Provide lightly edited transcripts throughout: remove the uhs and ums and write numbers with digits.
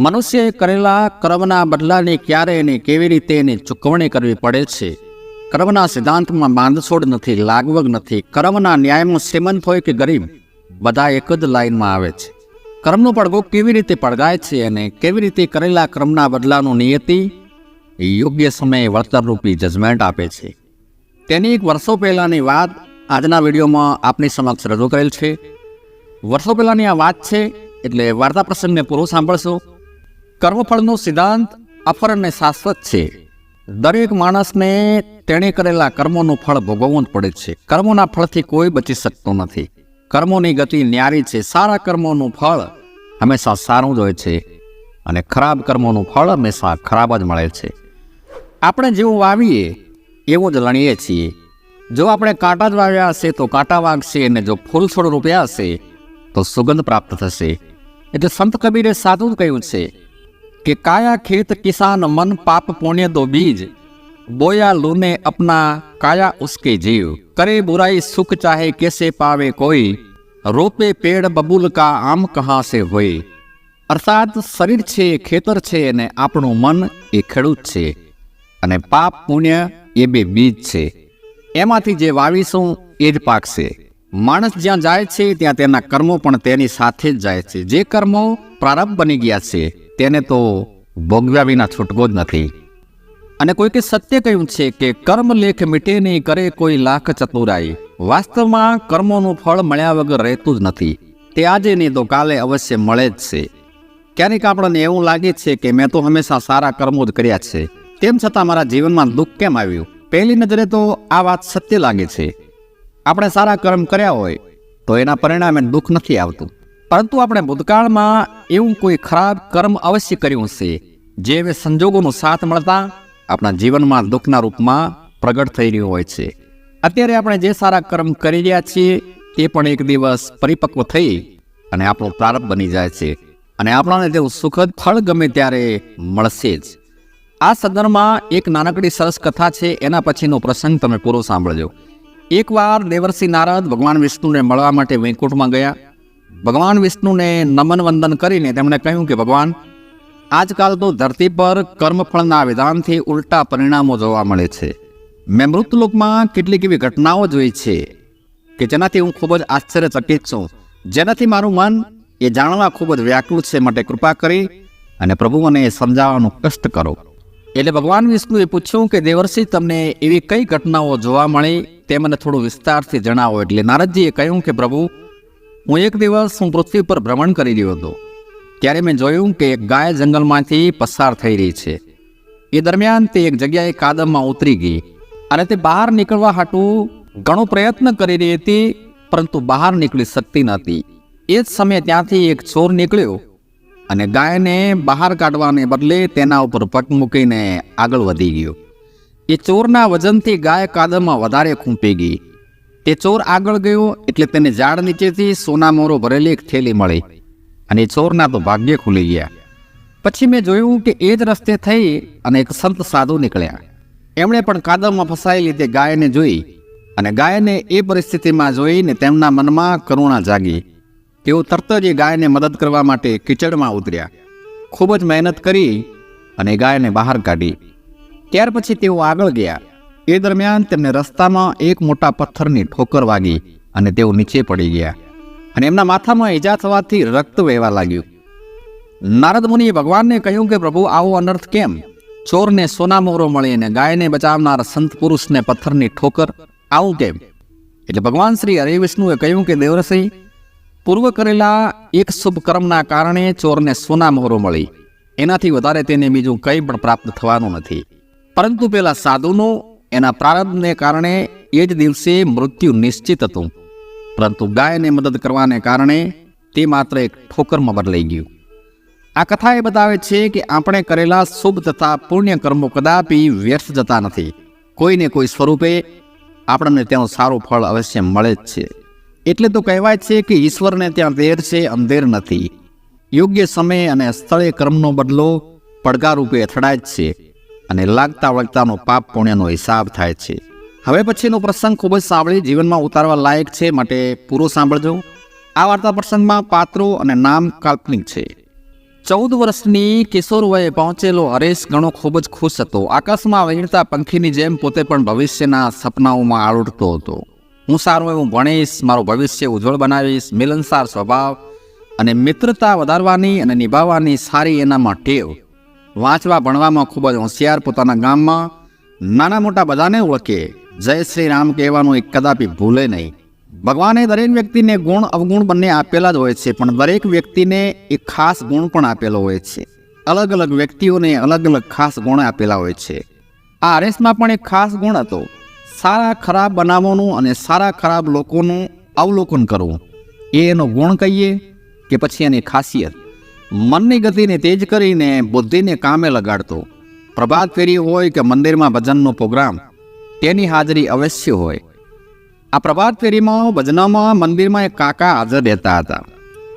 મનુષ્યએ કરેલા કર્મના બદલાને ક્યારે અને કેવી રીતે એની ચૂકવણી કરવી પડે છે. કર્મના સિદ્ધાંતમાં બાંધછોડ નથી, લાગવગ નથી. કર્મના ન્યાયમાં શ્રીમંત હોય કે ગરીબ, બધા એક જ લાઈનમાં આવે છે. કર્મનો પડઘો કેવી રીતે પડઘાય છે અને કેવી રીતે કરેલા કર્મના બદલાનું નિયતિ યોગ્ય સમયે વળતરરૂપી જજમેન્ટ આપે છે, તેની એક વર્ષો પહેલાંની વાત આજના વિડીયોમાં આપની સમક્ષ રજૂ કરેલ છે. વર્ષો પહેલાંની આ વાત છે, એટલે વાર્તા પ્રસંગને પૂરો સાંભળશો. કર્મફળનો સિદ્ધાંત અફર અને શાશ્વત છે. દરેક માણસને તેણે કરેલા કર્મોનું ફળ ભોગવવું જ પડે છે. કર્મોના ફળથી કોઈ બચી શકતું નથી. કર્મોની ગતિ ન્યારી છે. સારા કર્મોનું ફળ હંમેશા સારું જ હોય છે અને ખરાબ કર્મોનું ફળ હંમેશા ખરાબ જ મળે છે. આપણે જેવું વાવીએ એવું જ લણીએ છીએ. જો આપણે કાંટા જ વાવ્યા હશે તો કાંટા વાગશે, અને જો ફૂલ છોડ રોપ્યા હશે તો સુગંધ પ્રાપ્ત થશે. એટલે સંત કબીરે સાચું જ કહ્યું છે કે કાયા ખેત કિસાન મન પાપ પુણ્ય દો બીજ, બોયા લૂને અપના કાયા ઉસકે જીવ, કરે બુરાઈ સુખ ચાહે કેસે પાવે કોઈ, રોપે પેડ બબૂલ કા આમ કહા સે હોય. અર્થાત શરીર છે એ ખેતર છે અને આપણું મન એ ખેડૂત છે, અને પાપ પુણ્ય એ બે બીજ છે. એમાંથી જે વાવીશું એ જ પાકશે. માણસ જ્યાં જાય છે ત્યાં તેના કર્મો પણ તેની સાથે જ જાય છે. જે કર્મો પ્રારબ્ધ બની ગયા છે તેને તો ભોગવ્યા વિના છૂટકો જ નથી. અને કોઈકે સત્ય કહ્યું છે કે કર્મ લેખ મીટે નહીં, કરે કોઈ લાખ ચતુરાઈ. વાસ્તવમાં કર્મોનું ફળ મળ્યા વગર રહેતું જ નથી. તે આજે નહીં તો કાલે અવશ્ય મળે જ છે. ક્યારેક આપણને એવું લાગે છે કે મેં તો હંમેશા સારા કર્મો જ કર્યા છે, તેમ છતાં મારા જીવનમાં દુઃખ કેમ આવ્યું? પહેલી નજરે તો આ વાત સત્ય લાગે છે. આપણે સારા કર્મ કર્યા હોય તો એના પરિણામે દુઃખ નથી આવતું, પરંતુ આપણે ભૂતકાળમાં એવું કોઈ ખરાબ કર્મ અવશ્ય કર્યું છે જે હવે સંજોગોનો સાથ મળતા આપણા જીવનમાં દુઃખના રૂપમાં પ્રગટ થઈ રહ્યું હોય છે. અત્યારે આપણે જે સારા કર્મ કરી રહ્યા છીએ તે પણ એક દિવસ પરિપક્વ થઈ અને આપણો પ્રારબ્ધ બની જાય છે, અને આપણને તેવું સુખદ ફળ ગમે ત્યારે મળશે જ. આ સંદર્ભમાં એક નાનકડી સરસ કથા છે, એના પછીનો પ્રસંગ તમે પૂરો સાંભળજો. એકવાર દેવર્ષિ નારદ ભગવાન વિષ્ણુને મળવા માટે વૈકુંઠમાં ગયા. ભગવાન વિષ્ણુને નમન વંદન કરીને તેમણે કહ્યું કે ભગવાન, આજકાલ તો ધરતી પર કર્મફળના વિધાનથી ઉલટા પરિણામો જોવા મળે છે. મેં મૃતલોકમાં કેટલીક એવી ઘટનાઓ જોઈ છે કે જેનાથી હું ખૂબ જ આશ્ચર્યચકિત છું, જેનાથી મારું મન એ જાણવા ખૂબ જ વ્યાકુળ છે. માટે કૃપા કરી અને પ્રભુ મને એ સમજાવવાનું કષ્ટ કરો. એટલે ભગવાન વિષ્ણુએ પૂછ્યું કે દેવર્ષિ, તમને એવી કઈ ઘટનાઓ જોવા મળી તે મને થોડું વિસ્તારથી જણાવો. એટલે નારદજીએ કહ્યું કે પ્રભુ, હું એક દિવસ પૃથ્વી પર ભ્રમણ કરી રહ્યો હતો, ત્યારે મેં જોયું કે એક ગાય જંગલમાંથી પસાર થઈ રહી છે. એ દરમિયાન તે એક જગ્યાએ કાદવમાં ઉતરી ગઈ અને તે બહાર નીકળવા હાટું ઘણો પ્રયત્ન કરી રહી હતી, પરંતુ બહાર નીકળી શકતી નહોતી. એ જ સમયે ત્યાંથી એક ચોર નીકળ્યો અને ગાયને બહાર કાઢવાને બદલે તેના ઉપર પગ મૂકીને આગળ વધી ગયો. એ ચોરના વજનથી ગાય કાદવમાં વધારે ખૂંપી ગઈ. તે ચોર આગળ ગયો એટલે તેને ઝાડ નીચેથી સોનામોરો ભરેલી એક થેલી મળી, અને ચોરના તો ભાગ્ય ખુલી ગયા. પછી મેં જોયું કે એ જ રસ્તે થઈ અને એક સંત સાધુ નીકળ્યા. એમણે પણ કાદવમાં ફસાયેલી તે ગાયને જોઈ, અને ગાયને એ પરિસ્થિતિમાં જોઈને તેમના મનમાં કરુણા જાગી. તેઓ તરત જ એ ગાયને મદદ કરવા માટે કીચડમાં ઉતર્યા. ખૂબ જ મહેનત કરી અને ગાયને બહાર કાઢી. ત્યાર પછી તેઓ આગળ ગયા. એ દરમિયાન તેમને રસ્તામાં એક મોટા પથ્થરની ઠોકર વાગી અને તેઓ નીચે પડી ગયા, અને એમના માથામાં ઈજા થવાથી રક્ત વહેવા લાગ્યું. નારદ મુનિએ ભગવાનને કહ્યું કે પ્રભુ, આવો અનર્થ કેમ? ચોરને સોનામોરો મળી અને ગાયને બચાવનાર સંત પુરુષને પથ્થરની ઠોકર, આવું કેમ? એટલે ભગવાન શ્રી હરિ વિષ્ણુએ કહ્યું કે દેવર્ષિ, પૂર્વ કરેલા એક શુભ કર્મના કારણે ચોરને સોનામોરો મળી, એનાથી વધારે તેને બીજું કંઈ પણ પ્રાપ્ત થવાનું નથી. પરંતુ પેલા સાધુનું એના પ્રારબ્ધને કારણે એ જ દિવસે મૃત્યુ નિશ્ચિત હતું, પરંતુ ગાયને મદદ કરવાને કારણે તે માત્ર એક ઠોકરમાં બદલાઈ ગયું. આ કથા એ બતાવે છે કે આપણે કરેલા શુભ તથા પુણ્ય કર્મો કદાપી વ્યર્થ જતા નથી. કોઈને કોઈ સ્વરૂપે આપણને તેનું સારું ફળ અવશ્ય મળે જ છે. એટલે તો કહેવાય છે કે ઈશ્વરને ત્યાં દેર છે, અંધેર નથી. યોગ્ય સમય અને સ્થળે કર્મનો બદલો પડઘારૂપે અથડાય જ છે, અને લાગતા વળગતાનો પાપ પુણ્યનો હિસાબ થાય છે. હવે પછીનો પ્રસંગ ખૂબ જ સાંભળી જીવનમાં ઉતારવા લાયક છે, માટે પૂરો સાંભળજો. આ વાર્તા પ્રસંગમાં પાત્રો અને નામ કાલ્પનિક છે. 14 વર્ષની કિશોર વયે પહોંચેલો હરેશ ઘણો ખૂબ જ ખુશ હતો. આકાશમાં વહેતા પંખીની જેમ પોતે પણ ભવિષ્યના સપનાઓમાં આળોટતો હતો. હું સારું એવું ભણીશ, મારું ભવિષ્ય ઉજ્જવળ બનાવીશ, મિલનસાર સ્વભાવ અને મિત્રતા વધારવાની અને નિભાવવાની સારી એનામાં ટેવ, વાંચવા ભણવામાં ખૂબ જ હોશિયાર, પોતાના ગામમાં નાના મોટા બધાને ઓળખે, જય શ્રી રામ કહેવાનું એ કદાપી ભૂલે નહીં. ભગવાને દરેક વ્યક્તિને ગુણ અવગુણ બંને આપેલા જ હોય છે, પણ દરેક વ્યક્તિને એક ખાસ ગુણ પણ આપેલો હોય છે. અલગ અલગ વ્યક્તિઓને અલગ અલગ ખાસ ગુણ આપેલા હોય છે. આ હરેશમાં પણ એક ખાસ ગુણ હતો, સારા ખરાબ બનાવવાનું અને સારા ખરાબ લોકોનું અવલોકન કરવું. એ એનો ગુણ કહીએ કે પછી એની ખાસિયત. મનની ગતિને તેજ કરીને બુદ્ધિને કામે લગાડતો. પ્રભાત ફેરી હોય કે મંદિરમાં ભજનનો પ્રોગ્રામ, તેની હાજરી અવશ્ય હોય. આ પ્રભાત ફેરીમાં, ભજનમાં, મંદિરમાં એક કાકા હાજર રહેતા હતા.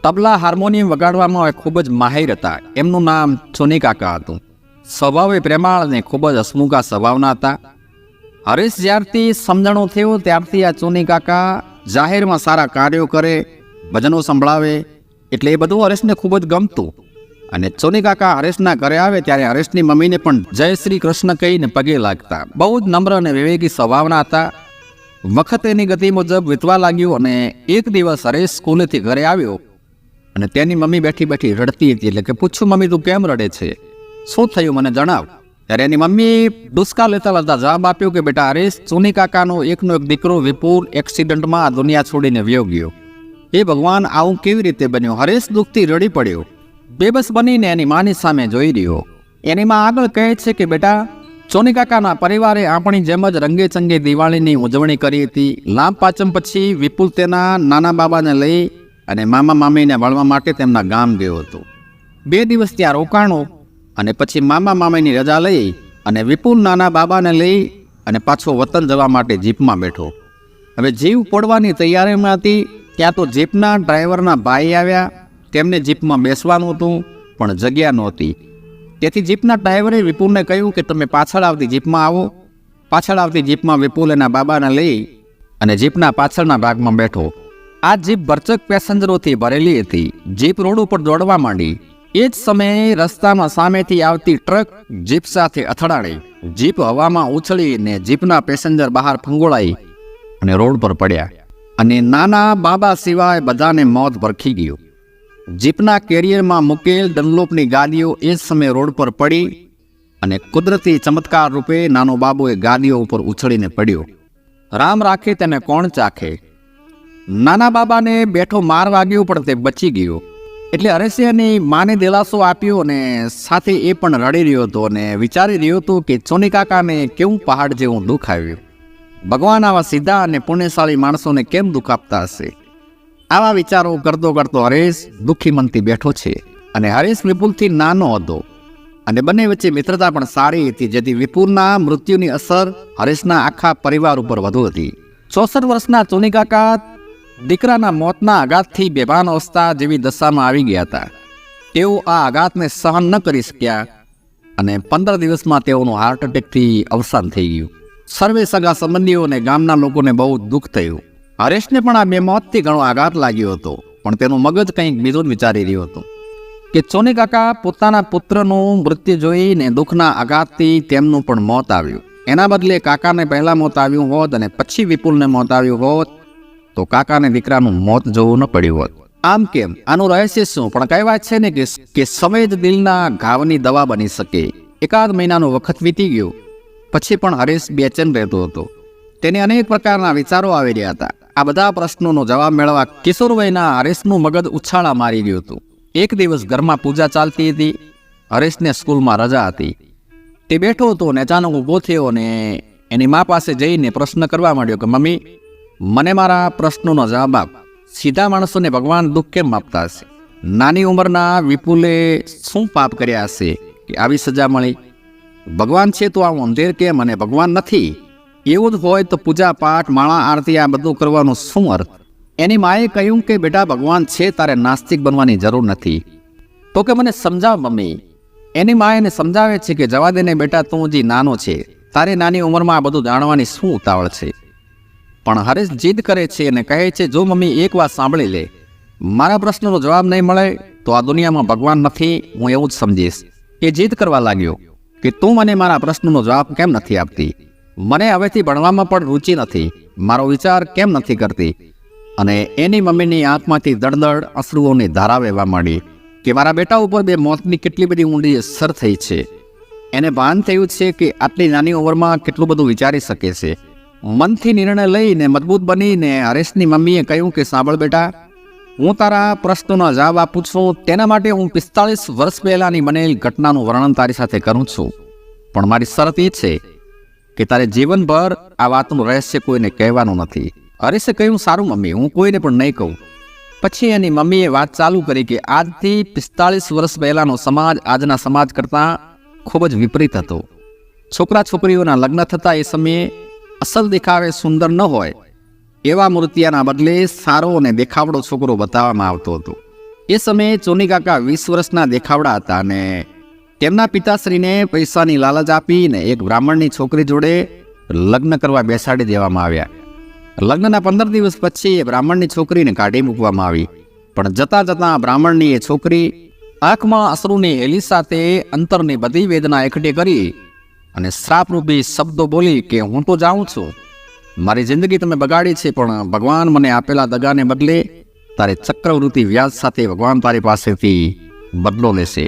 તબલા હાર્મોનિયમ વગાડવામાં ખૂબ જ માહિર હતા. એમનું નામ ચોની કાકા હતું. સ્વભાવે પ્રેમાળ અને ખૂબ જ હસમુખા સ્વભાવના હતા. હરેશ જ્યારથી સમજણો થયો ત્યારથી આ ચોની કાકા જાહેરમાં સારા કાર્યો કરે, ભજનો સંભળાવે, એટલે એ બધું હરેશને ખૂબ જ ગમતું. અને ચોની કાકા હરેશના ઘરે આવે ત્યારે હરેશની મમ્મીને પણ જય શ્રી કૃષ્ણ કહીને પગે લાગતા. બહુ જ નમ્ર અને વિવેકી સ્વભાવના હતા. વખત એની ગતિ મુજબ વીતવા લાગ્યું અને એક દિવસ હરેશ સ્કૂલેથી ઘરે આવ્યો અને તેની મમ્મી બેઠી બેઠી રડતી હતી. એટલે કે પૂછ્યું, મમ્મી તું કેમ રડે છે, શું થયું મને જણાવ. ત્યારે એની મમ્મી ડુસકા લેતા લેતા જવાબ આપ્યો કે બેટા હરેશ, ચોની કાકાનો એકનો એક દીકરો વિપુલ એક્સિડન્ટમાં આ દુનિયા છોડીને વયો ગયો. એ ભગવાન, આવું કેવી રીતે બન્યું? હરેશ દુઃખથી રડી પડ્યો. બેબસ બનીને એની માની સામે જોઈ રહ્યો. એની માં આગળ કહે છે કે બેટા, ચોની કાકાના પરિવારે આપણી જેમ જ રંગે ચંગે દિવાળીની ઉજવણી કરી હતી. લાંબ પાંચમ પછી વિપુલ તેના નાના બાબાને લઈ અને મામા મામીને મળવા માટે તેમના ગામ ગયો હતો. 2 દિવસ ત્યાં રોકાણો અને પછી મામા મામીની રજા લઈ અને વિપુલ નાના બાબાને લઈ અને પાછો વતન જવા માટે જીપમાં બેઠો. હવે જીવ પડવાની તૈયારીમાં હતી ત્યાં તો જીપના ડ્રાઈવરના ભાઈ આવ્યા. તેમને જીપમાં બેસવાનું હતું પણ જગ્યા નહોતી. તેથી જીપના ડ્રાઈવરે વિપુલને કહ્યું કે તમે પાછળ આવતી જીપમાં આવો. પાછળ આવતી જીપમાં વિપુલ એના બાબાને લઈ અને જીપના પાછળના ભાગમાં બેઠો. આ જીપ ભરચક પેસેન્જરોથી ભરેલી હતી. જીપ રોડ ઉપર દોડવા માંડી. એ જ સમયે રસ્તામાં સામેથી આવતી ટ્રક જીપ સાથે અથડાણી. જીપ હવામાં ઉછળીને જીપના પેસેન્જર બહાર ફંગોળાઈ અને રોડ પર પડ્યા અને નાના બાબા સિવાય બધાને મોત ભરખી ગયું. જીપના કેરિયરમાં મૂકેલ ડનલોપની ગાડીઓ એ જ સમયે રોડ પર પડી અને કુદરતી ચમત્કાર રૂપે નાનો બાબો એ ગાડીઓ ઉપર ઉછળીને પડ્યો. રામ રાખે તેને કોણ ચાખે. નાના બાબાને બેઠો માર વાગ્યો પણ તે બચી ગયો. એટલે હરેશે એની માને દિલાસો આપ્યો અને સાથે એ પણ રડી રહ્યો હતો અને વિચારી રહ્યો હતો કે ચોની કાકાને કેવું પહાડ જેવું દુઃખ આવ્યું. ભગવાન આવા સીધા અને પુણ્યશાળી માણસોને કેમ દુઃખ આપતા હશે. આવા વિચારો કરતો કરતો હરેશ દુઃખી મનથી બેઠો છે. અને હરેશ વિપુલથી નાનો હતો અને બંને વચ્ચે મિત્રતા પણ સારી હતી, જેથી વિપુલના મૃત્યુની અસર હરેશના આખા પરિવાર ઉપર વધુ હતી. 64 વર્ષના ચોની કાકા દીકરાના મોતના આઘાતથી બેભાન અવસ્થા જેવી દશામાં આવી ગયા હતા. તેઓ આ આઘાતને સહન ન કરી શક્યા અને 15 દિવસમાં તેઓનું હાર્ટ એટેકથી અવસાન થઈ ગયું. સર્વે સગા સંબંધીઓ અને ગામના લોકોને બહુ દુઃખ થયું. હરેશને પણ આ બે મોતથી ઘણો આઘાત લાગ્યો હતો, પણ તેનું મગજ કંઈક બીજું જ વિચારી રહ્યું હતું કે ચોની કાકા પોતાના પુત્રનું મૃત્યુ જોઈને દુઃખના આઘાતથી તેમનું પણ મોત આવ્યું. એના બદલે કાકાને પહેલાં મોત આવ્યું હોત અને પછી વિપુલને મોત આવ્યું હોત તો કાકાને દીકરાનું મોત જોવું ન પડ્યું હોત. આમ કેમ? આનું રહસ્ય શું? પણ કહેવાય છે ને કે સમય જ દિલના ઘાવની દવા બની શકે. 1 મહિનાનો વખત વીતી ગયો પછી પણ હરેશ બેચેન રહેતો હતો. તેને અનેક પ્રકારના વિચારો આવી રહ્યા હતા. આ બધા પ્રશ્નોનો જવાબ મેળવવા કિશોર વયના હરેશનું મગજ ઉછાળા મારી ગયું હતું. એક દિવસ ઘરમાં પૂજા ચાલતી હતી. હરેશને સ્કૂલમાં રજા હતી. તે બેઠો હતો અને અચાનક ઊભો થયો અને એની મા પાસે જઈને પ્રશ્ન કરવા માંડ્યો કે મમ્મી, મને મારા પ્રશ્નોનો જવાબ આપ. સીધા માણસોને ભગવાન દુઃખ કેમ આપતા હશે? નાની ઉંમરના વિપુલે શું પાપ કર્યા હશે કે આવી સજા મળી? ભગવાન છે તો આવું અંધેર કેમ? અને ભગવાન નથી એવું જ હોય તો પૂજા પાઠ, માળા, આરતી આ બધું કરવાનો શું અર્થ? એની માએ કહ્યું કે બેટા, ભગવાન છે, તારે નાસ્તિક બનવાની જરૂર નથી. તો કે મને સમજાવ મમ્મી. એની મા એને સમજાવે છે કે જવા દે ને બેટા, તું હજી નાનો છે, તારે નાની ઉંમરમાં આ બધું જાણવાની શું ઉતાવળ છે? પણ હરેશ જીદ કરે છે અને કહે છે, જો મમ્મી એક વાત સાંભળી લે, મારા પ્રશ્નનો જવાબ નહીં મળે તો આ દુનિયામાં ભગવાન નથી, હું એવું જ સમજીશ. એ જીદ કરવા લાગ્યો કે તું મને મારા પ્રશ્નનો જવાબ કેમ નથી આપતી, મને હવેથી ભણવામાં પણ રુચિ નથી, મારો વિચાર કેમ નથી કરતી. અને એની મમ્મીની આંખમાંથી દળદળ અશ્રુઓની ધારા વહેવા માંડી કે મારા બેટા ઉપર બે મોતની કેટલી બધી ઊંડી અસર થઈ છે. એને ભાન થયું છે કે આટલી નાની ઉંમરમાં કેટલું બધું વિચારી શકે છે. મનથી નિર્ણય લઈને મજબૂત બનીને હરેશની મમ્મીએ કહ્યું કે સાંભળ બેટા, હું તારા પ્રશ્નોનો જવાબ આપું છું, તેના માટે હું 45 વર્ષ પહેલાંની બનેલી ઘટનાનું વર્ણન તારી સાથે કરું છું. પણ મારી શરત એ છે કે તારે જીવનભર આ વાતનું રહસ્ય કોઈને કહેવાનું નથી. હરેશે કહ્યું સારું મમ્મી, હું કોઈને પણ નહીં કહું. પછી એની મમ્મીએ વાત ચાલુ કરી કે આજથી 45 વર્ષ પહેલાંનો સમાજ આજના સમાજ કરતાં ખૂબ જ વિપરીત હતો. છોકરા છોકરીઓના લગ્ન થતા એ સમયે અસલ દેખાવે સુંદર ન હોય એવા મૂર્તિયાના બદલે સારો અને દેખાવડો છોકરો બતાવવામાં આવતો હતો. એ સમયે ચોની કાકા 20 વર્ષના દેખાવડા હતા અને તેમના પિતાશ્રીને પૈસાની લાલચ આપીને એક બ્રાહ્મણની છોકરી જોડે લગ્ન કરવા બેસાડી દેવામાં આવ્યા. લગ્નના 15 દિવસ પછી એ બ્રાહ્મણની છોકરીને કાઢી મૂકવામાં આવી. પણ જતાં જતાં બ્રાહ્મણની એ છોકરી આંખમાં અશ્રુની હેલી સાથે અંતરની બધી વેદના એકઠી કરી અને શ્રાપરૂપી શબ્દો બોલી કે હું તો જાઉં છું, મારી જિંદગી તમે બગાડી છે, પણ ભગવાન મને આપેલા દગાને બદલે તારે ચક્રવૃત્તિ વ્યાજ સાથે ભગવાન તારી પાસેથી બદલો લેશે.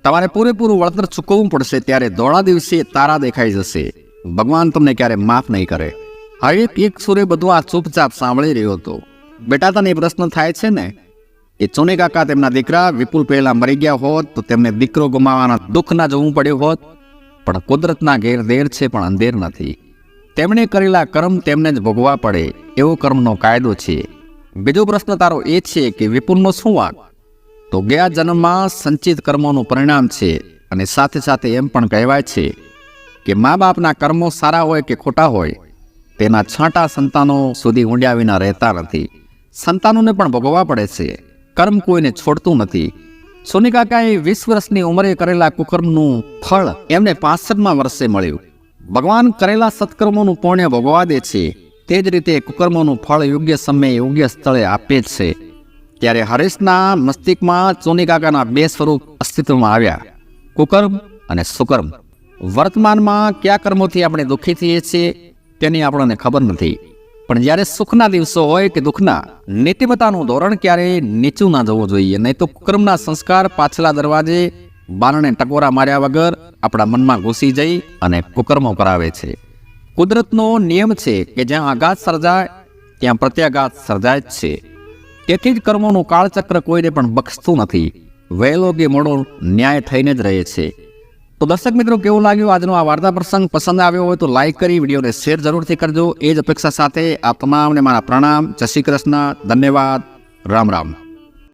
તમારે પૂરેપૂરું વળતર ચૂકવવું પડશે, ત્યારે ધોળા દિવસે તારા દેખાઈ જશે. ભગવાન તમને ક્યારે માફ નહીં કરે. હવે એક સુરે બધું આ ચૂપચાપ સાંભળી રહ્યો હતો. બેટા તને એ પ્રશ્ન થાય છે ને, એ ચોની કાકા તેમના દીકરા વિપુલ પહેલા મરી ગયા હોત તો તેમને દીકરો ગુમાવવાના દુઃખ ના જોવું પડ્યું હોત. પણ કુદરતના ઘેર દેર છે પણ અંધેર નથી. તેમણે કરેલા કર્મ તેમને જ ભોગવા પડે એવો કર્મનો કાયદો છે. બીજો પ્રશ્ન તારો એ છે કે વિપુલનો શું વાંક? તો ગયા જન્મમાં સંચિત કર્મોનું પરિણામ છે. અને સાથે સાથે એમ પણ કહેવાય છે કે મા બાપના કર્મો સારા હોય કે ખોટા હોય, તેના છાંટા સંતાનો સુધી ઊંડ્યા વિના રહેતા નથી. સંતાનોને પણ ભોગવવા પડે છે. કર્મ કોઈને છોડતું નથી. સોની કાકાએ 20 વર્ષની ઉંમરે કરેલા કુકર્મનું ફળ એમને 65મા વર્ષે મળ્યું. ભગવાન કરેલા સત્કર્મોનું પુણ્ય ભોગવા દે છે, તે જ રીતે કુકર્મોનું ફળ યોગ્ય સમયે યોગ્ય સ્થળે આપે જ છે. ત્યારે હરેશના મસ્તિષ્કમાં સોની કાકાના બે સ્વરૂપ અસ્તિત્વમાં આવ્યા, કુકર્મ અને સુકર્મ. વર્તમાનમાં કયા કર્મોથી આપણે દુઃખી થઈએ છીએ તેની આપણને ખબર નથી. પણ જ્યારે સુખના દિવસો હોય કે દુઃખના, નીતિમત્તાનું ધોરણ ક્યારેય નીચું ના જવું જોઈએ, નહીં તો કુકર્મના સંસ્કાર પાછલા દરવાજે બારણે ટકોરા માર્યા વગર આપણા મનમાં ઘૂસી જઈ અને કુકર્મો કરાવે છે. કુદરતનો નિયમ છે કે જ્યાં આઘાત સર્જાય ત્યાં પ્રત્યાઘાત સર્જાય જ છે. તેથી જ કર્મોનું કાળચક્ર કોઈને પણ બક્ષતું નથી. વહેલો કે મોડો ન્યાય થઈને જ રહે છે. તો દર્શક મિત્રો, કેવું લાગ્યું આજનો આ વાર્તા પ્રસંગ? પસંદ આવ્યો હોય તો લાઈક કરી વિડીયોને શેર જરૂરથી કરજો. એ જ અપેક્ષા સાથે આ તમામને મારા પ્રણામ. જય શ્રી કૃષ્ણ. ધન્યવાદ. રામ રામ.